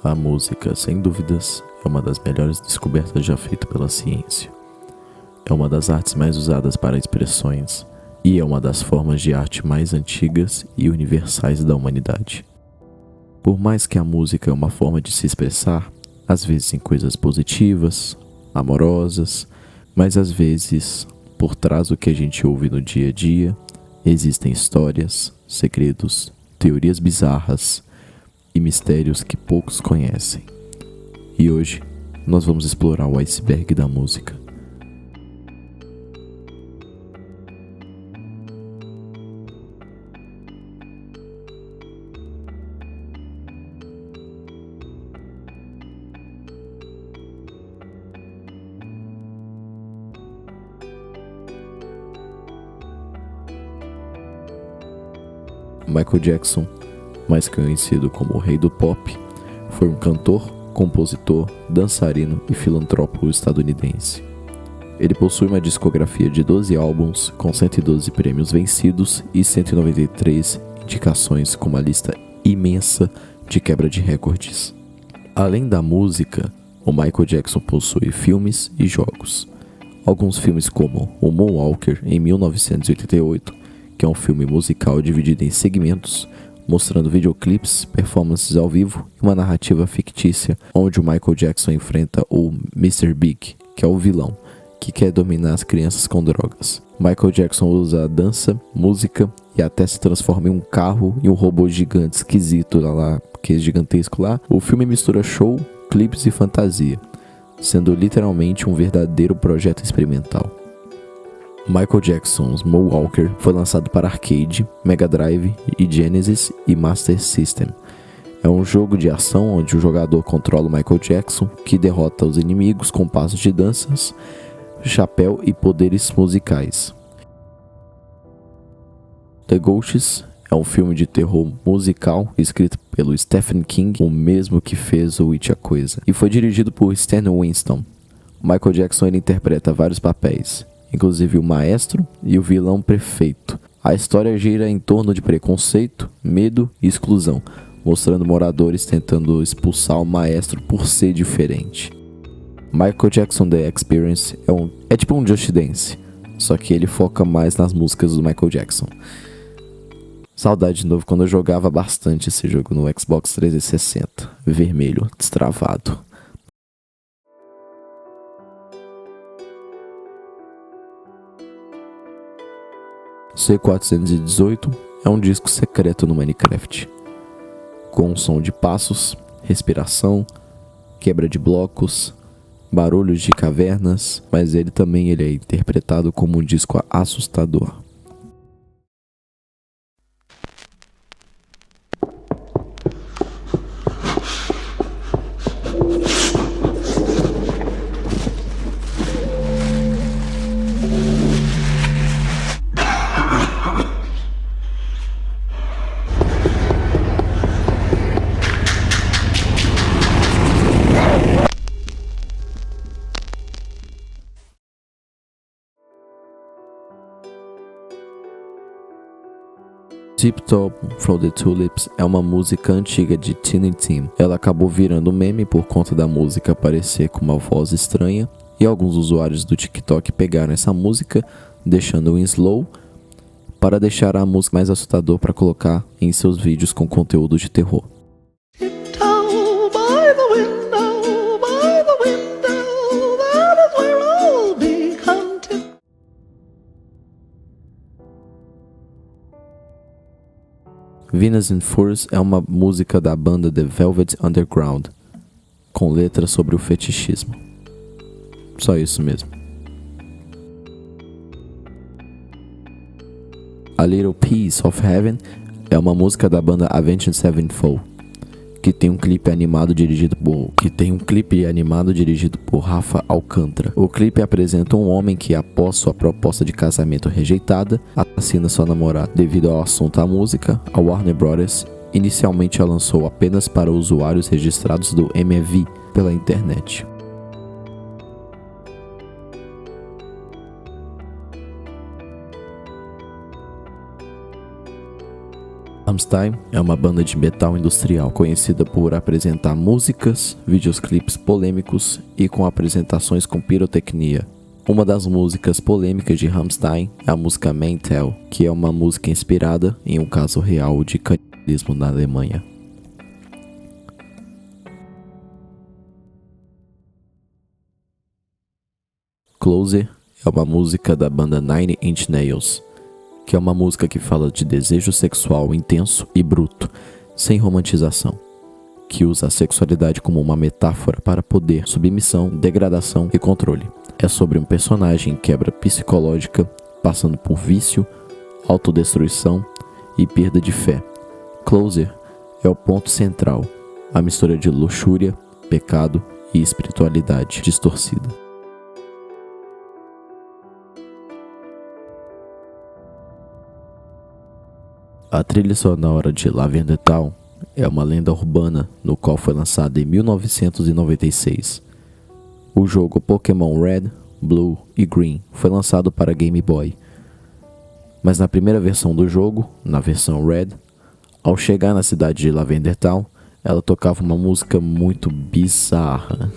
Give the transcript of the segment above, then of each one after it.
A música, sem dúvidas, é uma das melhores descobertas já feitas pela ciência. É uma das artes mais usadas para expressões e é uma das formas de arte mais antigas e universais da humanidade. Por mais que a música é uma forma de se expressar, às vezes em coisas positivas, amorosas, mas às vezes, por trás do que a gente ouve no dia a dia, existem histórias, segredos, teorias bizarras e mistérios que poucos conhecem. E hoje, nós vamos explorar o iceberg da música. Michael Jackson, mais conhecido como o Rei do Pop, foi um cantor, compositor, dançarino e filantropo estadunidense. Ele possui uma discografia de 12 álbuns, com 112 prêmios vencidos e 193 indicações, com uma lista imensa de quebra de recordes. Além da música, o Michael Jackson possui filmes e jogos. Alguns filmes como O Moonwalker, em 1988, que é um filme musical dividido em segmentos, mostrando videoclipes, performances ao vivo e uma narrativa fictícia, onde o Michael Jackson enfrenta o Mr. Big, que é o vilão, que quer dominar as crianças com drogas. Michael Jackson usa a dança, música e até se transforma em um carro e um robô gigante esquisito lá, que é gigantesco lá. O filme mistura show, clipes e fantasia, sendo literalmente um verdadeiro projeto experimental. Michael Jackson's Moonwalker foi lançado para arcade, Mega Drive e Genesis e Master System. É um jogo de ação onde o jogador controla o Michael Jackson, que derrota os inimigos com passos de danças, chapéu e poderes musicais. The Ghosts é um filme de terror musical escrito pelo Stephen King, o mesmo que fez o It a Coisa, e foi dirigido por Stan Winston. Michael Jackson ele interpreta vários papéis, inclusive o maestro e o vilão prefeito. A história gira em torno de preconceito, medo e exclusão, mostrando moradores tentando expulsar o maestro por ser diferente. Michael Jackson The Experience é tipo um Just Dance, só que ele foca mais nas músicas do Michael Jackson. Saudade de novo quando eu jogava bastante esse jogo no Xbox 360, vermelho, destravado. C418 é um disco secreto no Minecraft, com um som de passos, respiração, quebra de blocos, barulhos de cavernas, mas ele é interpretado como um disco assustador. Tiptoe from the Tulips é uma música antiga de Tiny Tim. Ela acabou virando meme por conta da música aparecer com uma voz estranha, e alguns usuários do TikTok pegaram essa música, deixando em slow, para deixar a música mais assustadora para colocar em seus vídeos com conteúdo de terror. Venus in Furs é uma música da banda The Velvet Underground, com letras sobre o fetichismo. Só isso mesmo. A Little Piece of Heaven é uma música da banda Avenged Sevenfold, que tem um clipe animado dirigido por Rafa Alcântara. O clipe apresenta um homem que, após sua proposta de casamento rejeitada, assassina sua namorada. Devido ao assunto à música, a Warner Bros. Inicialmente a lançou apenas para usuários registrados do MV pela internet. Rammstein é uma banda de metal industrial conhecida por apresentar músicas, videoclipes polêmicos e com apresentações com pirotecnia. Uma das músicas polêmicas de Rammstein é a música Mental, que é uma música inspirada em um caso real de canibalismo na Alemanha. Closer é uma música da banda Nine Inch Nails, que é uma música que fala de desejo sexual intenso e bruto, sem romantização, que usa a sexualidade como uma metáfora para poder, submissão, degradação e controle. É sobre um personagem em quebra psicológica, passando por vício, autodestruição e perda de fé. Closer é o ponto central, a mistura de luxúria, pecado e espiritualidade distorcida. A trilha sonora de Lavender Town é uma lenda urbana no qual foi lançada em 1996. O jogo Pokémon Red, Blue e Green foi lançado para Game Boy. Mas na primeira versão do jogo, na versão Red, ao chegar na cidade de Lavender Town, ela tocava uma música muito bizarra.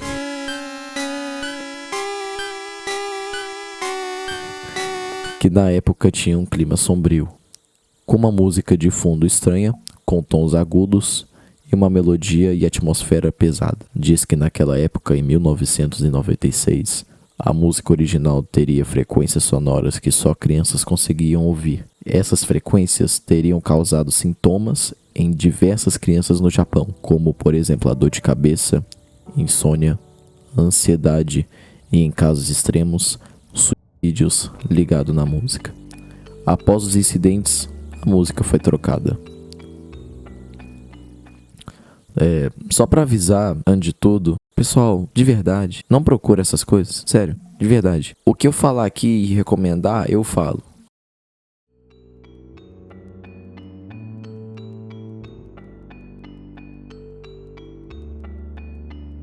Que na época tinha um clima sombrio, com uma música de fundo estranha, com tons agudos e uma melodia e atmosfera pesada. Diz que naquela época, em 1996, a música original teria frequências sonoras que só crianças conseguiam ouvir. Essas frequências teriam causado sintomas em diversas crianças no Japão, como por exemplo a dor de cabeça, insônia, ansiedade e, em casos extremos, suicídios ligados na música. Após os incidentes, a música foi trocada. Só pra avisar, antes de tudo, pessoal, de verdade, não procura essas coisas, sério, de verdade. O que eu falar aqui e recomendar, eu falo.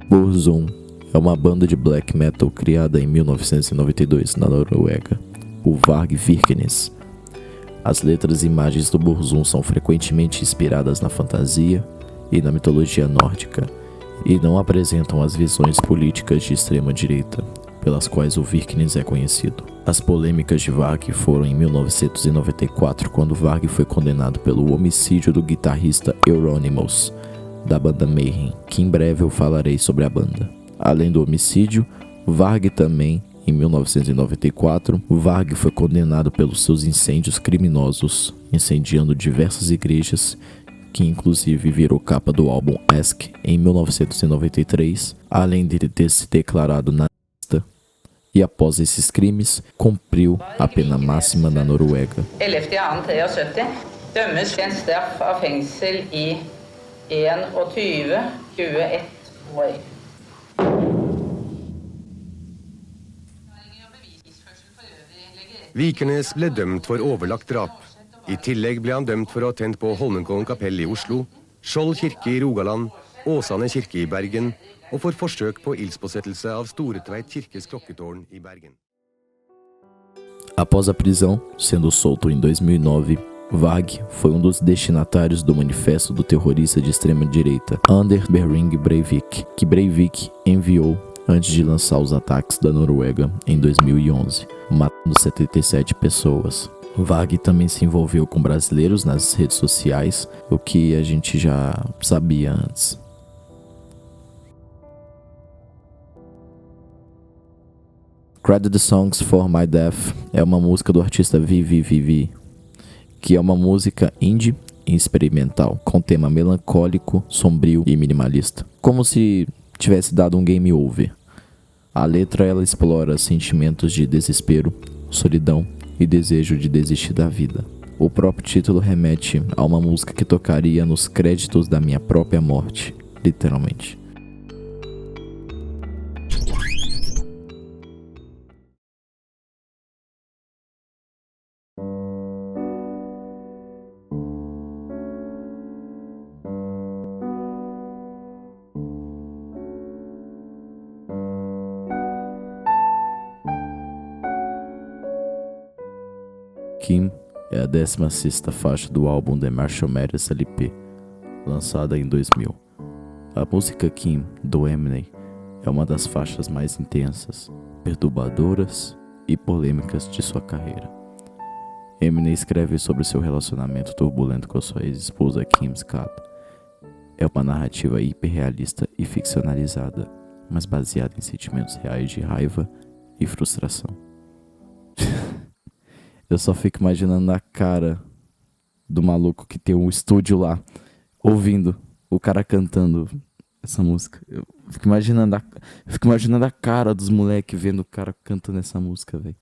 Burzum é uma banda de black metal criada em 1992 na Noruega, o Varg Vikernes. As letras e imagens do Burzum são frequentemente inspiradas na fantasia e na mitologia nórdica, e não apresentam as visões políticas de extrema direita, pelas quais o Vikernes é conhecido. As polêmicas de Varg foram em 1994, quando Varg foi condenado pelo homicídio do guitarrista Euronymous, da banda Mayhem, que em breve eu falarei sobre a banda. Além do homicídio, Varg também, em 1994, Varg foi condenado pelos seus incêndios criminosos, incendiando diversas igrejas, que inclusive virou capa do álbum Ask em 1993, além de ter se declarado nazista, e após esses crimes, cumpriu a pena máxima na Noruega. 11.2.73 dømmes til en straff av fengsel i 21 år. Vikernes ble dømt for overlagt drap. I tillegg ble han dømt for å ha tent på Holmenkollen kapell i Oslo, Skjold kirke i Rogaland, Åsane kirke i Bergen og for forsøk på ildspåsettelse av Storetveit kirkes klokketårn i Bergen. Após a prisão, sendo solto em 2009, Varg foi um dos destinatários do manifesto do terrorista de extrema-direita Anders Behring Breivik, que Breivik enviou antes de lançar os ataques da Noruega em 2011, matando 77 pessoas. Varg também se envolveu com brasileiros nas redes sociais, o que a gente já sabia antes. Credit Songs for My Death é uma música do artista VVVV, que é uma música indie e experimental, com tema melancólico, sombrio e minimalista, como se tivesse dado um game over. A letra ela explora sentimentos de desespero, solidão e desejo de desistir da vida. O próprio título remete a uma música que tocaria nos créditos da minha própria morte, literalmente. Kim é a 16ª faixa do álbum The Marshall Mathers LP, lançada em 2000. A música Kim, do Eminem, é uma das faixas mais intensas, perturbadoras e polêmicas de sua carreira. Eminem escreve sobre seu relacionamento turbulento com sua ex-esposa Kim Scott. É uma narrativa hiperrealista e ficcionalizada, mas baseada em sentimentos reais de raiva e frustração. Eu só fico imaginando a cara do maluco que tem um estúdio lá, ouvindo o cara cantando essa música. Eu fico imaginando a cara dos moleques vendo o cara cantando essa música, velho.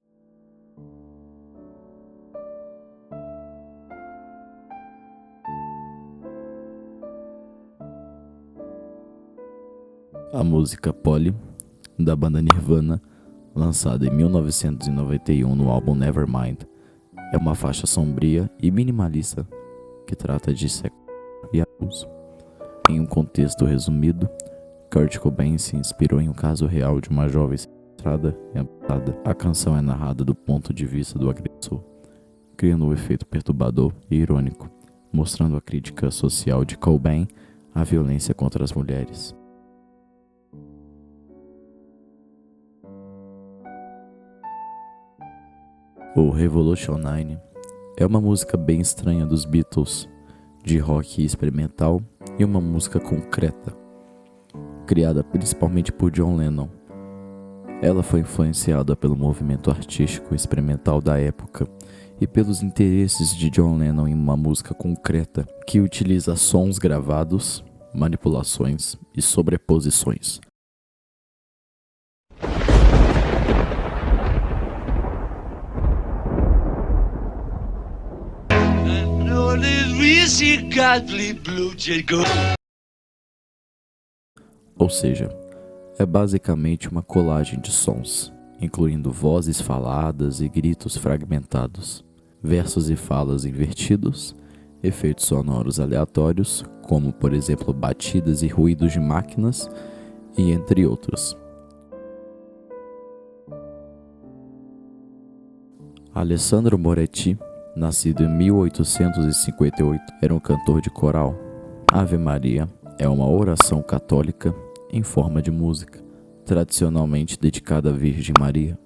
A música Polly, da banda Nirvana, lançada em 1991 no álbum Nevermind, é uma faixa sombria e minimalista que trata de sexo e abuso. Em um contexto resumido, Kurt Cobain se inspirou em um caso real de uma jovem sequestrada e abusada. A canção é narrada do ponto de vista do agressor, criando um efeito perturbador e irônico, mostrando a crítica social de Cobain à violência contra as mulheres. O Revolution 9 é uma música bem estranha dos Beatles, de rock experimental e uma música concreta, criada principalmente por John Lennon. Ela foi influenciada pelo movimento artístico experimental da época e pelos interesses de John Lennon em uma música concreta que utiliza sons gravados, manipulações e sobreposições. Ou seja, é basicamente uma colagem de sons, incluindo vozes faladas e gritos fragmentados, versos e falas invertidos, efeitos sonoros aleatórios, como por exemplo batidas e ruídos de máquinas, e entre outros. Alessandro Moretti, nascido em 1858, era um cantor de coral. Ave Maria é uma oração católica em forma de música, tradicionalmente dedicada à Virgem Maria.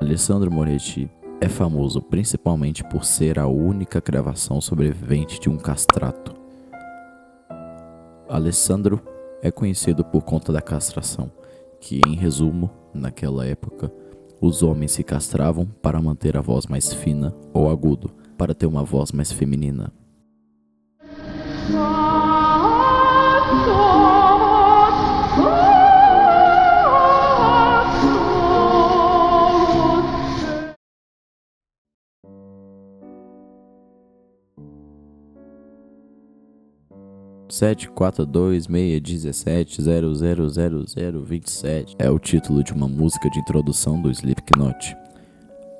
Alessandro Moretti é famoso principalmente por ser a única gravação sobrevivente de um castrato. Alessandro é conhecido por conta da castração, que, em resumo, naquela época, os homens se castravam para manter a voz mais fina ou agudo, para ter uma voz mais feminina. (742-617-000027) é o título de uma música de introdução do Slipknot.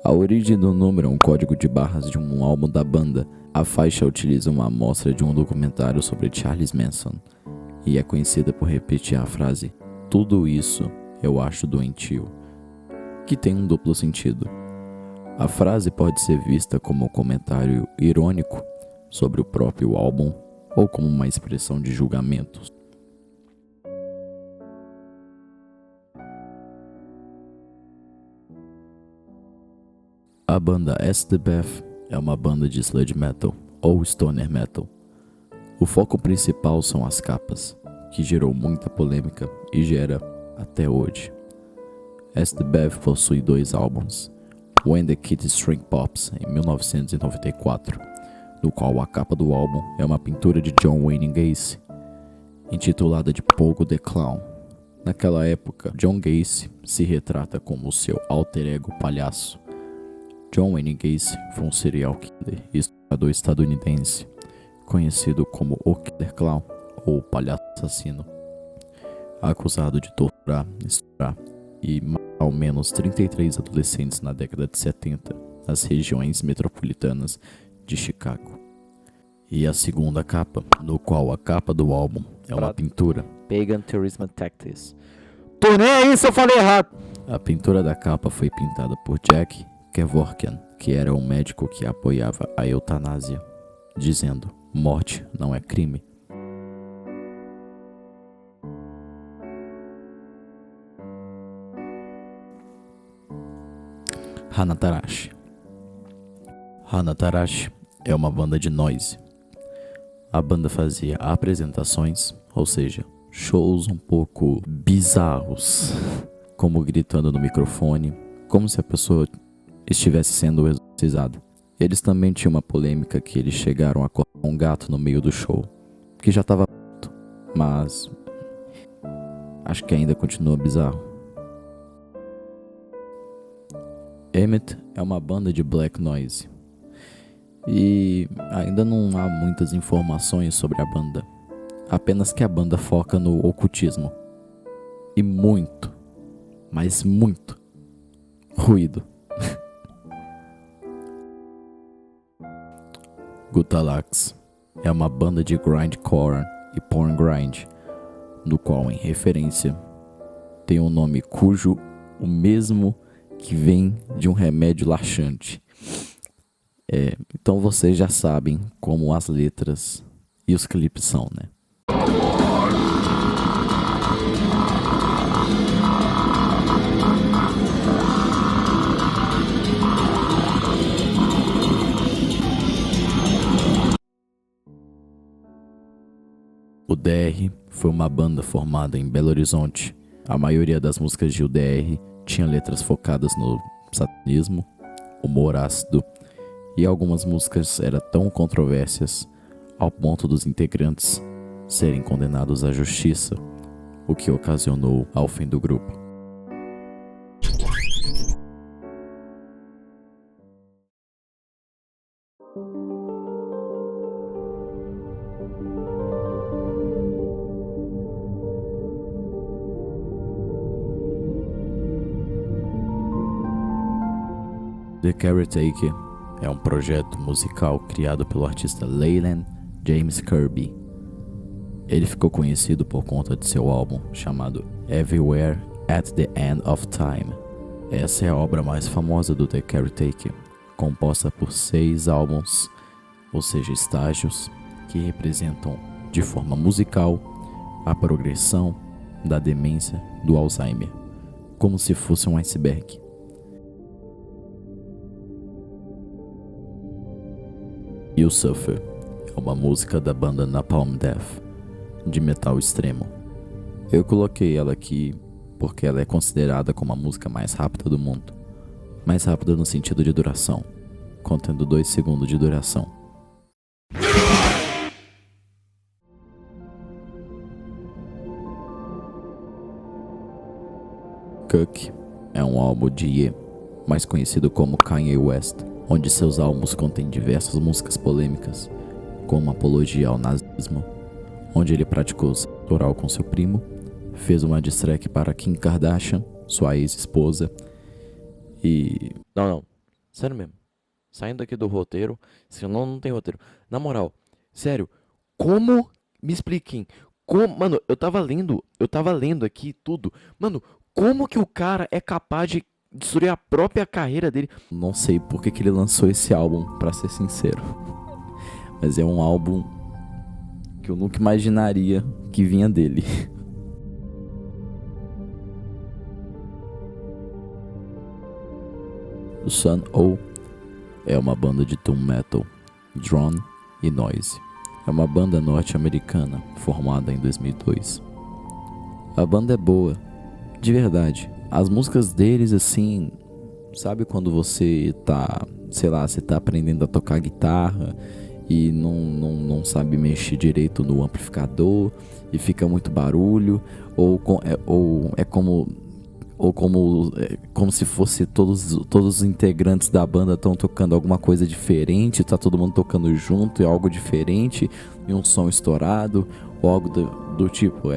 A origem do número é um código de barras de um álbum da banda. A faixa utiliza uma amostra de um documentário sobre Charles Manson e é conhecida por repetir a frase "tudo isso eu acho doentio", que tem um duplo sentido. A frase pode ser vista como um comentário irônico sobre o próprio álbum ou como uma expressão de julgamento. A banda Estebeth é uma banda de sludge metal ou stoner metal. O foco principal são as capas, que gerou muita polêmica e gera até hoje. Estebeth possui 2 álbuns, When the Kid String Pops, em 1994, no qual a capa do álbum é uma pintura de John Wayne Gacy, intitulada de Pogo the Clown. Naquela época, John Gacy se retrata como seu alter ego palhaço. John Wayne Gacy foi um serial killer e estuprador estadunidense, conhecido como o Killer Clown ou palhaço assassino, acusado de torturar, estuprar e matar ao menos 33 adolescentes na década de 70 nas regiões metropolitanas de Chicago. E a segunda capa, no qual a capa do álbum é uma pintura Pagan Terrorism Tactics. Tô nem aí se eu falei errado. A pintura da capa foi pintada por Jack Kevorkian que era um médico que apoiava a eutanásia, dizendo: morte não é crime. Hanatarashi. Hanatarashi é uma banda de noise. A banda fazia apresentações, ou seja, shows um pouco bizarros, como gritando no microfone, como se a pessoa estivesse sendo exorcizada. Eles também tinham uma polêmica que eles chegaram a cortar um gato no meio do show, que já estava pronto, mas acho que ainda continua bizarro. Emmet é uma banda de black noise e ainda não há muitas informações sobre a banda, apenas que a banda foca no ocultismo e muito, mas muito ruído. Gutalax é uma banda de grindcore e porn grind, no qual, em referência, tem um nome cujo o mesmo que vem de um remédio laxante. Então vocês já sabem como as letras e os clipes são, né? O DR foi uma banda formada em Belo Horizonte. A maioria das músicas de UDR tinha letras focadas no satanismo, humor ácido, e algumas músicas eram tão controversas ao ponto dos integrantes serem condenados à justiça, o que ocasionou ao fim do grupo. The Caretaker é um projeto musical criado pelo artista Leyland James Kirby. Ele ficou conhecido por conta de seu álbum chamado Everywhere at the End of Time. Essa é a obra mais famosa do The Caretaker, composta por 6 álbuns, ou seja, estágios, que representam de forma musical a progressão da demência do Alzheimer, como se fosse um iceberg. You Suffer é uma música da banda Napalm Death, de metal extremo. Eu coloquei ela aqui porque ela é considerada como a música mais rápida do mundo. Mais rápida no sentido de duração, contendo 2 segundos de duração. Cook é um álbum de Ye, mais conhecido como Kanye West, onde seus álbuns contêm diversas músicas polêmicas, como apologia ao nazismo, onde ele praticou sexo oral com seu primo, fez uma diss track para Kim Kardashian, sua ex-esposa, e... Não, sério mesmo, saindo aqui do roteiro, senão não tem roteiro. Na moral, sério, como, me expliquem, como, mano, eu tava lendo aqui tudo, mano, como que o cara é capaz de destruir a própria carreira dele? Não sei por que ele lançou esse álbum, pra ser sincero. Mas é um álbum que eu nunca imaginaria que vinha dele. O Sun O é uma banda de doom metal, drone e noise. É uma banda norte-americana formada em 2002. A banda é boa, de verdade. As músicas deles, assim, sabe quando você tá, sei lá, você tá aprendendo a tocar guitarra e não sabe mexer direito no amplificador e fica muito barulho, ou como se fosse todos os integrantes da banda estão tocando alguma coisa diferente, tá todo mundo tocando junto, é algo diferente e um som estourado, ou algo do tipo,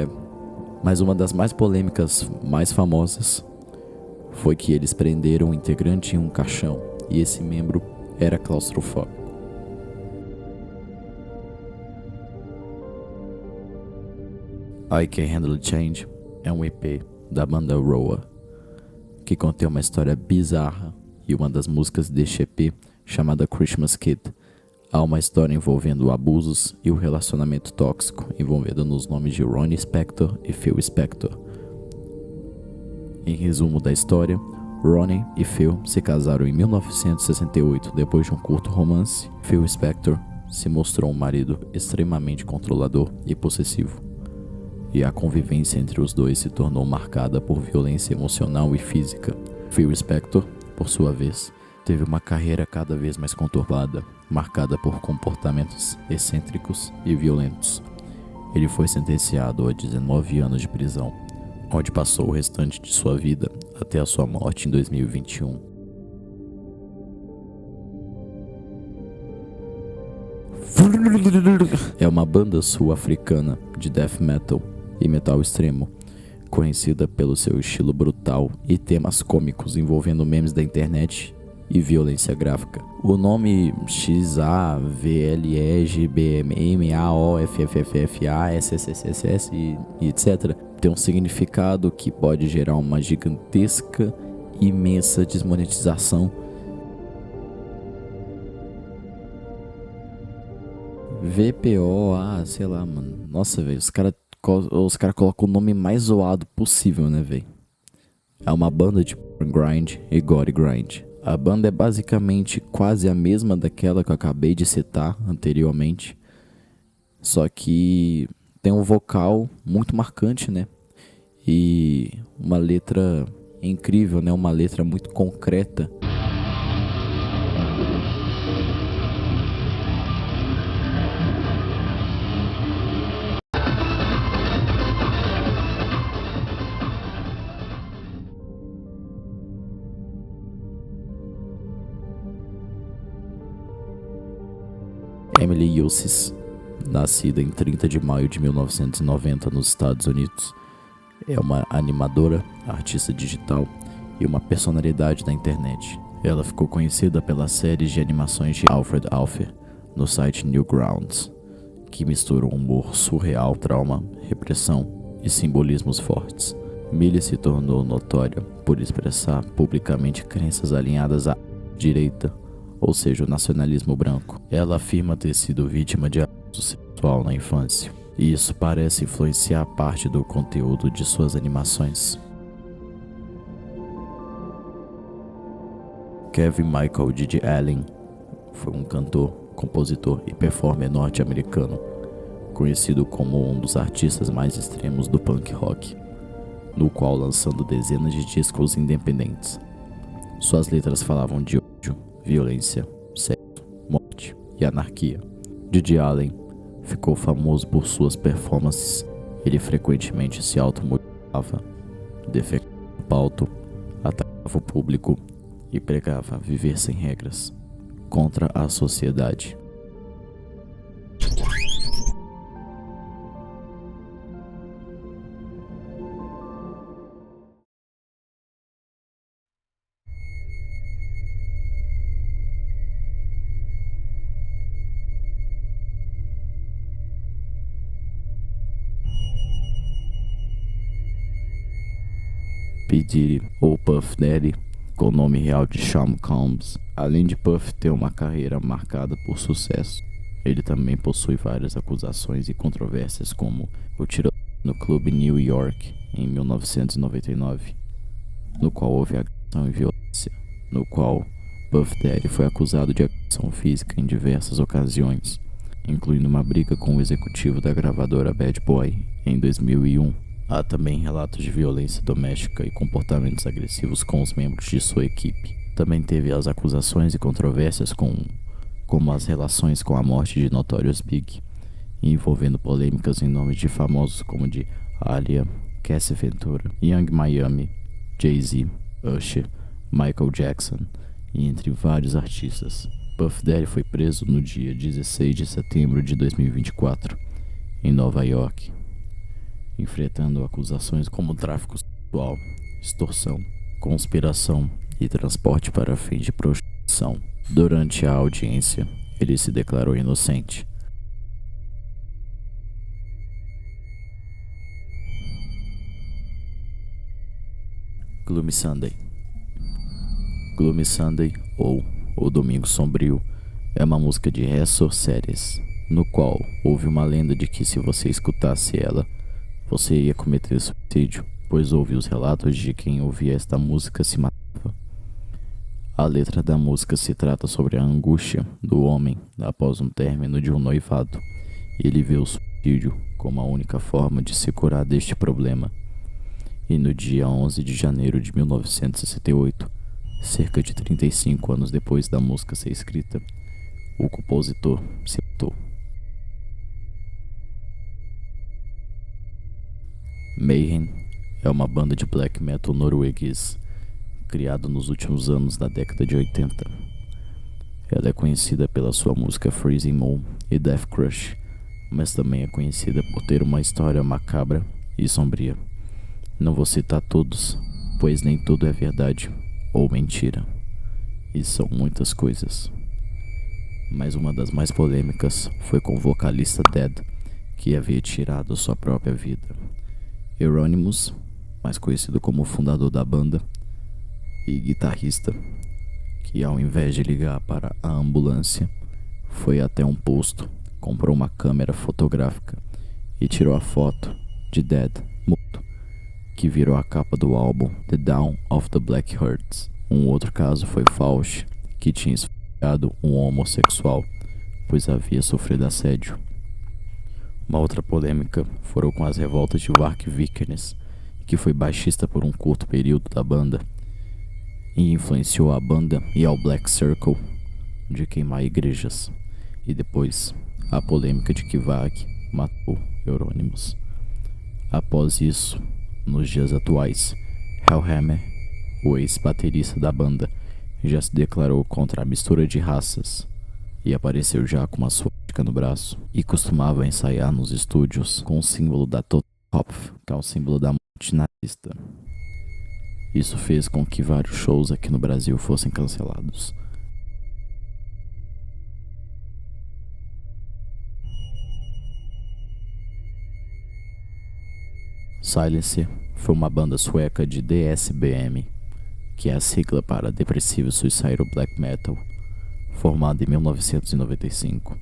Mas uma das mais polêmicas, mais famosas, foi que eles prenderam um integrante em um caixão e esse membro era claustrofóbico. I Can Handle Change é um EP da banda Roa, que contém uma história bizarra e uma das músicas deste EP, chamada Christmas Kid. Há uma história envolvendo abusos e o relacionamento tóxico, envolvendo nos nomes de Ronnie Spector e Phil Spector. Em resumo da história, Ronnie e Phil se casaram em 1968 depois de um curto romance. Phil Spector se mostrou um marido extremamente controlador e possessivo, e a convivência entre os dois se tornou marcada por violência emocional e física. Phil Spector, por sua vez, teve uma carreira cada vez mais conturbada, marcada por comportamentos excêntricos e violentos. Ele foi sentenciado a 19 anos de prisão, onde passou o restante de sua vida até a sua morte em 2021. É uma banda sul-africana de death metal e metal extremo, conhecida pelo seu estilo brutal e temas cômicos envolvendo memes da internet e violência gráfica. O nome XAVLEGBMMAOFFFA e etc. tem um significado que pode gerar uma gigantesca, imensa desmonetização. VPO, sei lá, mano. Nossa, velho, os caras colocam o nome mais zoado possível, né, velho? É uma banda de grind e gore grind. A banda é basicamente quase a mesma daquela que eu acabei de citar anteriormente, só que tem um vocal muito marcante, né? E uma letra incrível, né? Uma letra muito concreta. Emily Ulysses, nascida em 30 de maio de 1990 nos Estados Unidos, é uma animadora, artista digital e uma personalidade da internet. Ela ficou conhecida pelas séries de animações de Alfred Alfer no site Newgrounds, que misturam humor surreal, trauma, repressão e simbolismos fortes. Millie se tornou notória por expressar publicamente crenças alinhadas à direita, ou seja, o nacionalismo branco. Ela afirma ter sido vítima de abuso sexual na infância, e isso parece influenciar parte do conteúdo de suas animações. Kevin Michael Didi Allen foi um cantor, compositor e performer norte-americano, conhecido como um dos artistas mais extremos do punk rock, no qual lançando dezenas de discos independentes. Suas letras falavam de ódio, violência, sexo, morte e anarquia. Didi Allen ficou famoso por suas performances. Ele frequentemente se automutilava, defendia o palco, atacava o público e pregava viver sem regras, contra a sociedade. P. Diddy, ou Puff Daddy, com o nome real de Sean Combs. Além de Puff ter uma carreira marcada por sucesso, ele também possui várias acusações e controvérsias, como o tiroteio no clube New York em 1999, no qual houve agressão e violência, no qual Puff Daddy foi acusado de agressão física em diversas ocasiões, incluindo uma briga com o executivo da gravadora Bad Boy em 2001. Há também relatos de violência doméstica e comportamentos agressivos com os membros de sua equipe. Também teve as acusações e controvérsias como as relações com a morte de Notorious Big, envolvendo polêmicas em nome de famosos como de Alia, Cassie Ventura, Young Miami, Jay-Z, Usher, Michael Jackson e entre vários artistas. Puff Daddy foi preso no dia 16 de setembro de 2024, em Nova York, enfrentando acusações como tráfico sexual, extorsão, conspiração e transporte para fins de prostituição. Durante a audiência, ele se declarou inocente. Gloomy Sunday. Gloomy Sunday, ou O Domingo Sombrio, é uma música de Resso Series, no qual houve uma lenda de que se você escutasse ela, você ia cometer suicídio, pois houve os relatos de quem ouvia esta música se matava. A letra da música se trata sobre a angústia do homem após um término de um noivado, e ele vê o suicídio como a única forma de se curar deste problema. E no dia 11 de janeiro de 1968, cerca de 35 anos depois da música ser escrita, o compositor se matou. Mayhem é uma banda de black metal norueguês, criada nos últimos anos da década de 80. Ela é conhecida pela sua música Freezing Moon e Death Crush, mas também é conhecida por ter uma história macabra e sombria. Não vou citar todos, pois nem tudo é verdade ou mentira, e são muitas coisas. Mas uma das mais polêmicas foi com o vocalista Dead, que havia tirado sua própria vida. Euronymous, mais conhecido como fundador da banda e guitarrista, que ao invés de ligar para a ambulância, foi até um posto, comprou uma câmera fotográfica e tirou a foto de Dead morto, que virou a capa do álbum The Dawn of the Black Hearts. Um outro caso foi Fausch, que tinha esfaqueado um homossexual, pois havia sofrido assédio. Uma outra polêmica foram com as revoltas de Vark Vikernes, que foi baixista por um curto período da banda e influenciou a banda e ao Black Circle de queimar igrejas, e depois a polêmica de que Vark matou Euronymous. Após isso, nos dias atuais, Hellhammer, o ex-baterista da banda, já se declarou contra a mistura de raças e apareceu já com uma swastika no braço, e costumava ensaiar nos estúdios com o símbolo da Totenkopf, que é o símbolo da morte nazista. Isso fez com que vários shows aqui no Brasil fossem cancelados. Silencer foi uma banda sueca de DSBM, que é a sigla para Depressive Suicidal Black Metal, formada em 1995.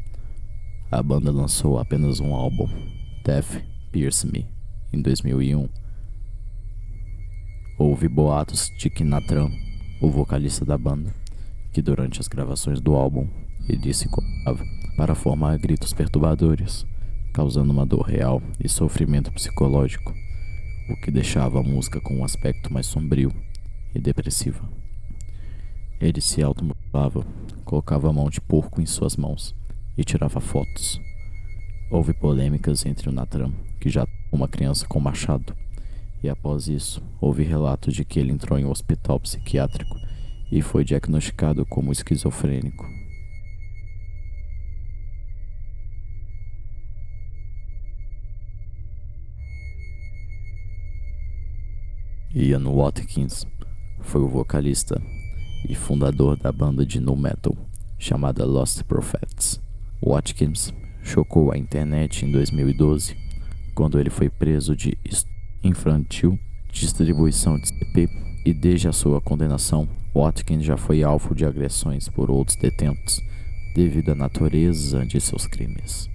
A banda lançou apenas um álbum, Death Pierce Me, em 2001. Houve boatos de que Nathan, o vocalista da banda, que durante as gravações do álbum ele se colocava para formar gritos perturbadores, causando uma dor real e sofrimento psicológico, o que deixava a música com um aspecto mais sombrio e depressivo. Ele se automutilava, colocava a mão de porco em suas mãos e tirava fotos. Houve polêmicas entre o Nathan, que já tinha uma criança com machado, e após isso, houve relatos de que ele entrou em um hospital psiquiátrico e foi diagnosticado como esquizofrênico. Ian Watkins foi o vocalista e fundador da banda de nu metal chamada Lost Prophets. Watkins chocou a internet em 2012 quando ele foi preso de infantil, distribuição de CP, e desde a sua condenação, Watkins já foi alvo de agressões por outros detentos devido à natureza de seus crimes.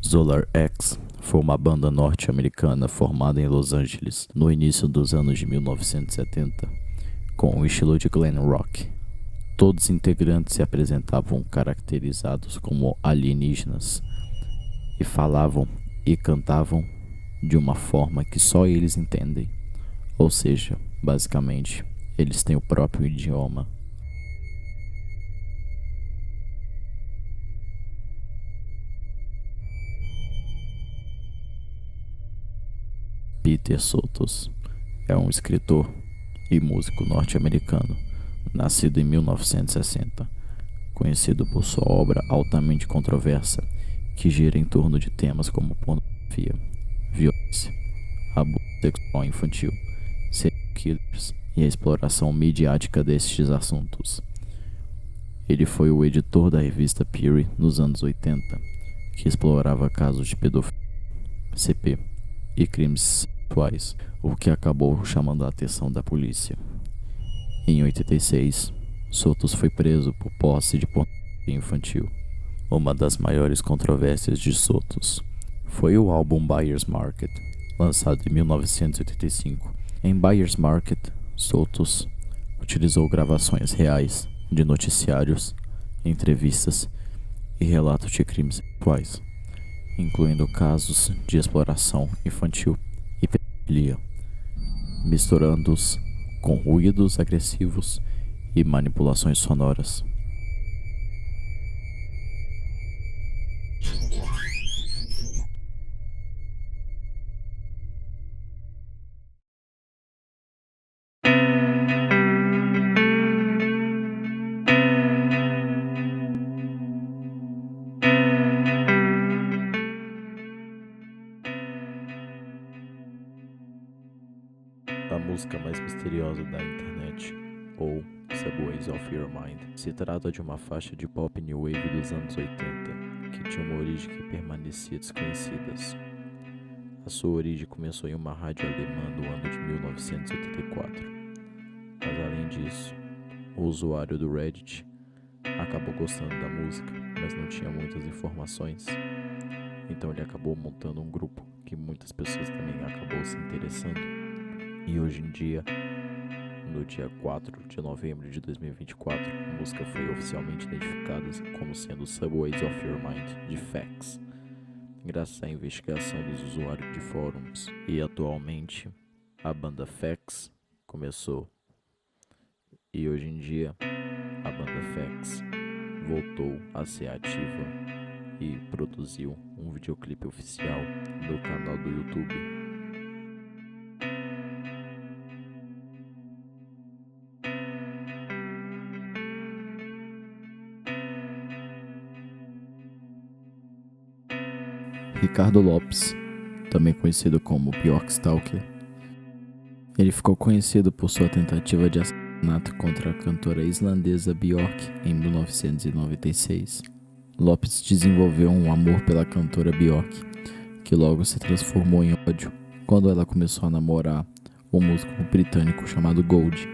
Solar X foi uma banda norte-americana formada em Los Angeles no início dos anos de 1970, com o estilo de glam rock. Todos os integrantes se apresentavam caracterizados como alienígenas e falavam e cantavam de uma forma que só eles entendem, ou seja, basicamente, eles têm o próprio idioma. Peter Sotos é um escritor e músico norte-americano, nascido em 1960, conhecido por sua obra altamente controversa, que gira em torno de temas como pornografia, violência, abuso sexual infantil, serial killers e a exploração midiática destes assuntos. Ele foi o editor da revista Peary nos anos 80, que explorava casos de pedofilia, CP e crimes sexuais, o que acabou chamando a atenção da polícia. Em 86, Sotos foi preso por posse de pornografia infantil. Uma das maiores controvérsias de Sotos foi o álbum Buyer's Market, lançado em 1985. Em Buyer's Market, Sotos utilizou gravações reais de noticiários, entrevistas e relatos de crimes sexuais, incluindo casos de exploração infantil e pedofilia, misturando-os com ruídos agressivos e manipulações sonoras. A música mais misteriosa da internet, ou Subways of Your Mind, se trata de uma faixa de pop new wave dos anos 80, que tinha uma origem que permanecia desconhecida. A sua origem começou em uma rádio alemã no ano de 1984, mas além disso, o usuário do Reddit acabou gostando da música, mas não tinha muitas informações, então ele acabou montando um grupo que muitas pessoas também acabou se interessando. E hoje em dia, no dia 4 de novembro de 2024, a música foi oficialmente identificada como sendo Subways of Your Mind de Facts, graças à investigação dos usuários de fóruns. E atualmente, a banda Facts começou. E hoje em dia, a banda Facts voltou a ser ativa e produziu um videoclipe oficial no canal do YouTube. Ricardo Lopes, também conhecido como Bjork Stalker. Ele ficou conhecido por sua tentativa de assassinato contra a cantora islandesa Bjork em 1996. Lopes desenvolveu um amor pela cantora Bjork, que logo se transformou em ódio quando ela começou a namorar um músico britânico chamado Gold.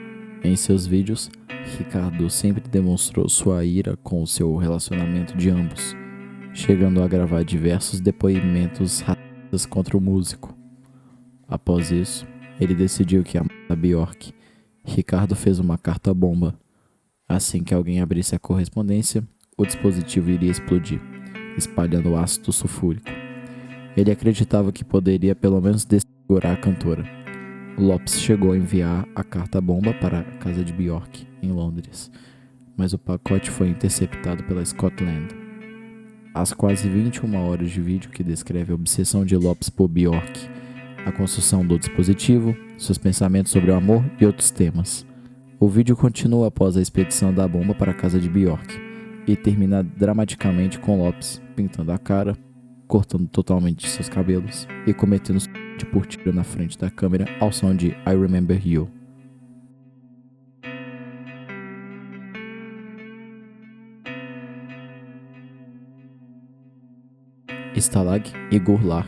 Em seus vídeos, Ricardo sempre demonstrou sua ira com o seu relacionamento de ambos, chegando a gravar diversos depoimentos racistas contra o músico. Após isso, ele decidiu que amava a Bjork. Ricardo fez uma carta-bomba. Assim que alguém abrisse a correspondência, o dispositivo iria explodir, espalhando ácido sulfúrico. Ele acreditava que poderia pelo menos desfigurar a cantora. Lopes chegou a enviar a carta-bomba para a casa de Bjork, em Londres, mas o pacote foi interceptado pela Scotland. As quase 21 horas de vídeo que descreve a obsessão de Lopes por Bjork, a construção do dispositivo, seus pensamentos sobre o amor e outros temas. O vídeo continua após a expedição da bomba para a casa de Bjork e termina dramaticamente com Lopes pintando a cara, cortando totalmente seus cabelos e cometendo suicídio por tiro na frente da câmera ao som de I Remember You. Stalag e Gurlar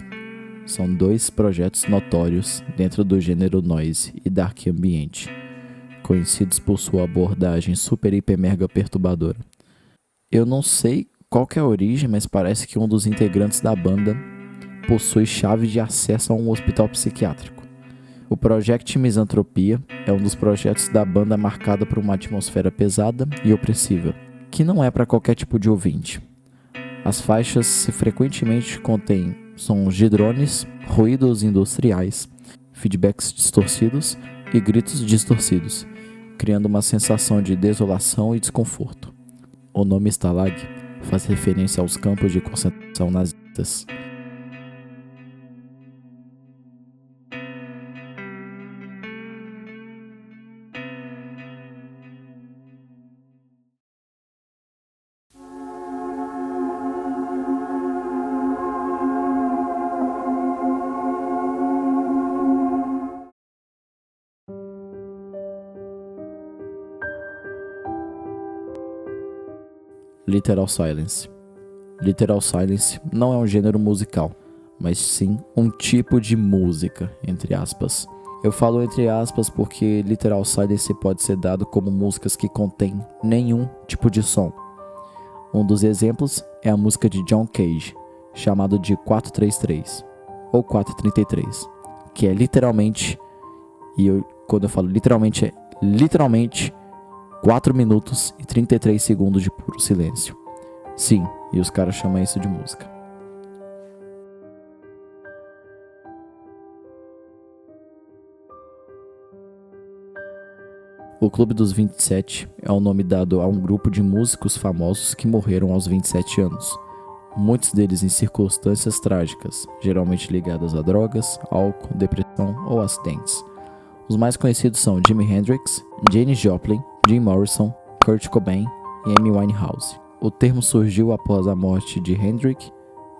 são dois projetos notórios dentro do gênero noise e dark ambient, conhecidos por sua abordagem super hiper mega perturbadora. Eu não sei qual que é a origem, mas parece que um dos integrantes da banda possui chave de acesso a um hospital psiquiátrico. O Project Misantropia é um dos projetos da banda marcada por uma atmosfera pesada e opressiva, que não é para qualquer tipo de ouvinte. As faixas frequentemente contêm sons de drones, ruídos industriais, feedbacks distorcidos e gritos distorcidos, criando uma sensação de desolação e desconforto. O nome Stalag faz referência aos campos de concentração nazistas. Literal Silence. Literal Silence não é um gênero musical, mas sim um tipo de música, entre aspas. Eu falo entre aspas porque literal silence pode ser dado como músicas que contêm nenhum tipo de som. Um dos exemplos é a música de John Cage, chamado de 433 ou 433, que é literalmente, quando eu falo literalmente, é literalmente 4 minutos e 33 segundos de puro silêncio. Sim, e os caras chamam isso de música. O Clube dos 27 é o nome dado a um grupo de músicos famosos que morreram aos 27 anos. Muitos deles em circunstâncias trágicas, geralmente ligadas a drogas, álcool, depressão ou acidentes. Os mais conhecidos são Jimi Hendrix, Janis Joplin, Jim Morrison, Kurt Cobain e Amy Winehouse. O termo surgiu após a morte de Hendrix,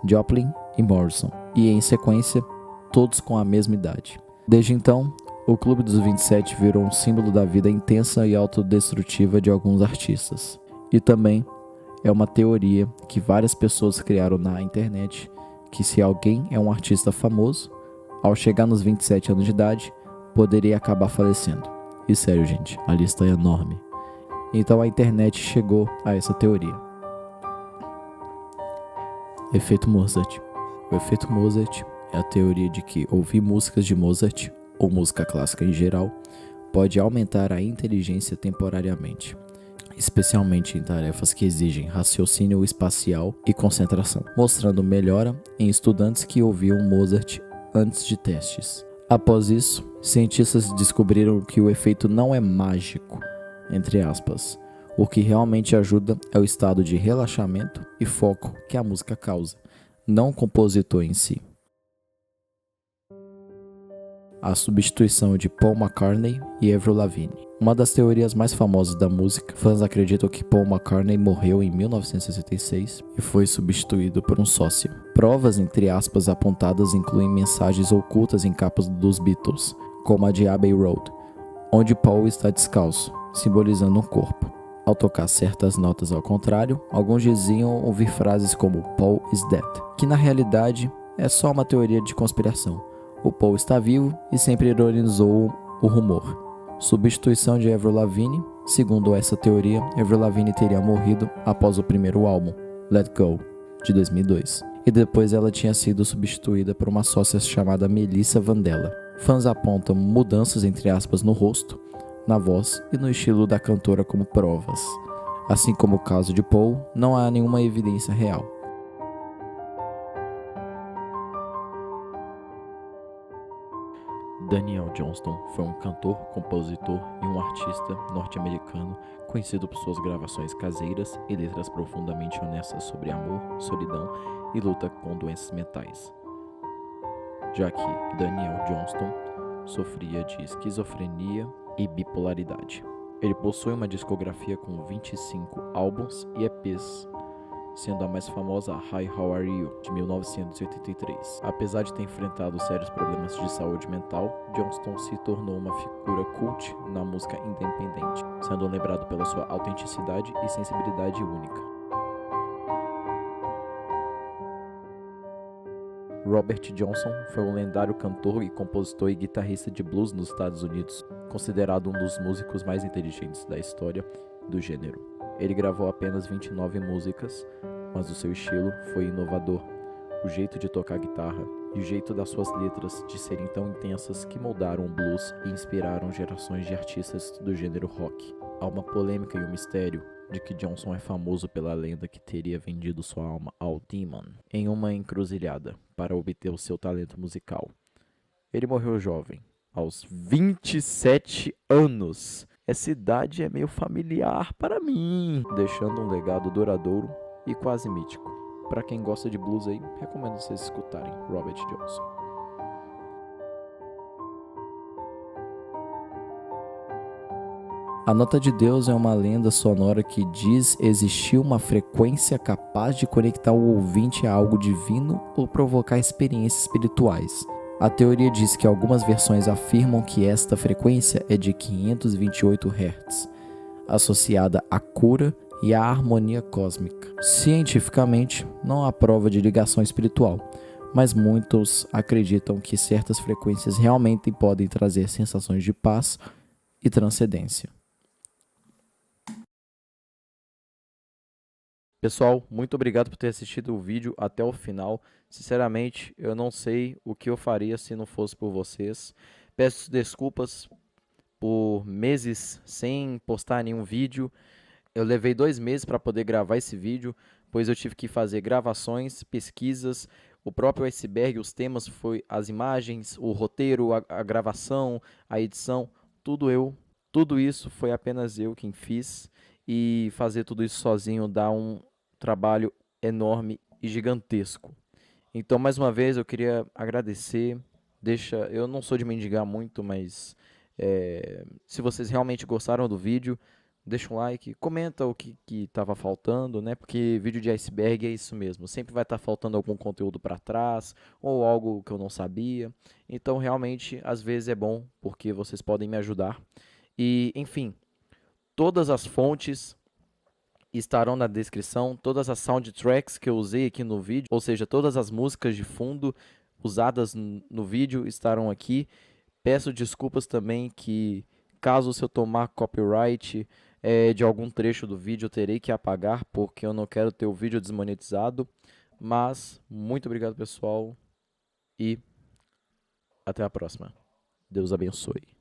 Joplin e Morrison, e em sequência, todos com a mesma idade. Desde então, o Clube dos 27 virou um símbolo da vida intensa e autodestrutiva de alguns artistas. E também é uma teoria que várias pessoas criaram na internet, que se alguém é um artista famoso, ao chegar nos 27 anos de idade, poderia acabar falecendo. E sério, gente, a lista é enorme. Então a internet chegou a essa teoria. Efeito Mozart. O efeito Mozart é a teoria de que ouvir músicas de Mozart, ou música clássica em geral, pode aumentar a inteligência temporariamente, especialmente em tarefas que exigem raciocínio espacial e concentração, mostrando melhora em estudantes que ouviam Mozart antes de testes. Após isso, cientistas descobriram que o efeito não é mágico, entre aspas. O que realmente ajuda é o estado de relaxamento e foco que a música causa, não o compositor em si. A substituição de Paul McCartney e Avril Lavigne. Uma das teorias mais famosas da música, fãs acreditam que Paul McCartney morreu em 1966 e foi substituído por um sócio. Provas, entre aspas, apontadas incluem mensagens ocultas em capas dos Beatles, como a de Abbey Road, onde Paul está descalço, simbolizando um corpo. Ao tocar certas notas ao contrário, alguns diziam ouvir frases como Paul is dead, que na realidade é só uma teoria de conspiração. O Paul está vivo e sempre ironizou o rumor. Substituição de Avril Lavigne. Segundo essa teoria, Avril Lavigne teria morrido após o primeiro álbum, Let Go, de 2002. E depois ela tinha sido substituída por uma sócia chamada Melissa Vandella. Fãs apontam mudanças entre aspas no rosto, na voz e no estilo da cantora como provas. Assim como o caso de Paul, não há nenhuma evidência real. Daniel Johnston foi um cantor, compositor e um artista norte-americano conhecido por suas gravações caseiras e letras profundamente honestas sobre amor, solidão e luta com doenças mentais. Já que Daniel Johnston sofria de esquizofrenia e bipolaridade. Ele possui uma discografia com 25 álbuns e EPs, sendo a mais famosa Hi, How Are You, de 1983. Apesar de ter enfrentado sérios problemas de saúde mental, Johnston se tornou uma figura cult na música independente, sendo lembrado pela sua autenticidade e sensibilidade única. Robert Johnson foi um lendário cantor e compositor e guitarrista de blues nos Estados Unidos, considerado um dos músicos mais inteligentes da história do gênero. Ele gravou apenas 29 músicas, mas o seu estilo foi inovador. O jeito de tocar guitarra e o jeito das suas letras de serem tão intensas que moldaram o blues e inspiraram gerações de artistas do gênero rock. Há uma polêmica e um mistério de que Johnson é famoso pela lenda que teria vendido sua alma ao Demon em uma encruzilhada para obter o seu talento musical. Ele morreu jovem, aos 27 anos. Essa idade é meio familiar para mim, deixando um legado duradouro e quase mítico. Para quem gosta de blues aí, recomendo vocês escutarem Robert Johnson. A Nota de Deus é uma lenda sonora que diz existir uma frequência capaz de conectar o ouvinte a algo divino ou provocar experiências espirituais. A teoria diz que algumas versões afirmam que esta frequência é de 528 Hz, associada à cura e à harmonia cósmica. Cientificamente, não há prova de ligação espiritual, mas muitos acreditam que certas frequências realmente podem trazer sensações de paz e transcendência. Pessoal, muito obrigado por ter assistido o vídeo até o final. Sinceramente, eu não sei o que eu faria se não fosse por vocês. Peço desculpas por meses sem postar nenhum vídeo. Eu levei 2 meses para poder gravar esse vídeo, pois eu tive que fazer gravações, pesquisas, o próprio iceberg, os temas, foi as imagens, o roteiro, a gravação, a edição, tudo isso foi apenas eu quem fiz, e fazer tudo isso sozinho dá um trabalho enorme e gigantesco. Então, mais uma vez, eu queria agradecer. Eu não sou de mendigar muito, mas se vocês realmente gostaram do vídeo, deixa um like, comenta o que estava faltando, né? Porque vídeo de iceberg é isso mesmo, sempre vai estar faltando algum conteúdo para trás ou algo que eu não sabia. Então, realmente, às vezes é bom, porque vocês podem me ajudar. E, enfim, todas as fontes estarão na descrição, todas as soundtracks que eu usei aqui no vídeo, ou seja, todas as músicas de fundo usadas no vídeo estarão aqui. Peço desculpas também que, caso se eu tomar copyright de algum trecho do vídeo, eu terei que apagar, porque eu não quero ter o vídeo desmonetizado. Mas, muito obrigado, pessoal, e até a próxima. Deus abençoe.